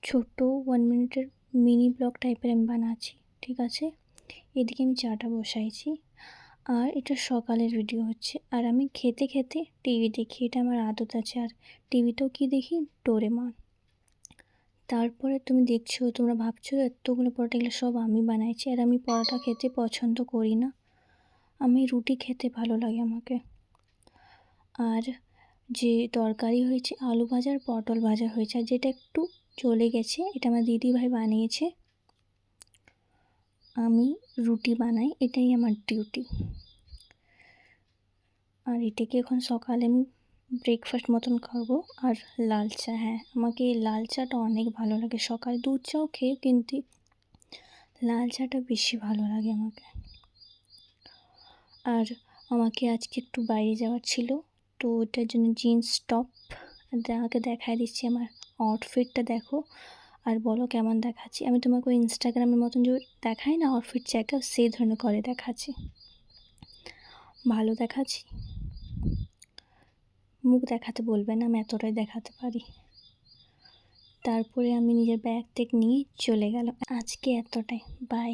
ছোট্ট 1 মিনিটের mini blog টাইপের আমি বানাচ্ছি, ঠিক আছে? এদিকে আমি চাটা বসাইছি আর এটা সকালের ভিডিও হচ্ছে। আর আমি খেতে, খেতে টিভি দেখি। এটা আমার আদত আছে। আর টিভিতেও কী দেখি? ডোরেমন। তারপরে তোমরা ভাবছো এত্তগুলো পরোটা এগুলো সব আমি বানাইছি। আর আমি পরোটা খেতে পছন্দ করি না। আমি রুটি খেতে ভালো লাগে আমাকে। আর যে তরকারি হয়েছে আলু ভাজা আর পটল ভাজা হয়েছে। আর যেটা একটু চলে গেছে এটা আমার দিদিভাই বানিয়েছে। আমি রুটি বানাই, এটাই আমার ডিউটি। আর এটাকে এখন সকালে আমি ব্রেকফাস্ট মতন খাবো। আর লাল চা, হ্যাঁ আমাকে এই লাল চাটা অনেক ভালো লাগে। সকালে দুধ চাও খেয়ে কিন্তু লাল চাটা বেশি ভালো লাগে আমাকে। আর আমাকে আজকে একটু বাইরে যাওয়ার ছিল, তো ওটার জন্য জিন্স টপ আমাকে দেখায় দিচ্ছি। আমার আউটফিটটা দেখো আর বলো কেমন দেখাচ্ছি। আমি তোমাকে ওই ইনস্টাগ্রামের মতন যে দেখায় না আউটফিট চেকআপ, সেই ধরনের করে দেখাচ্ছি। ভালো দেখাচ্ছি? মুখ দেখাতে বলবে না, আমি এতটাই দেখাতে পারি। তারপরে আমি নিজের ব্যাগ টেগ নিয়ে চলে গেলাম। আজকে এতটাই, বাই।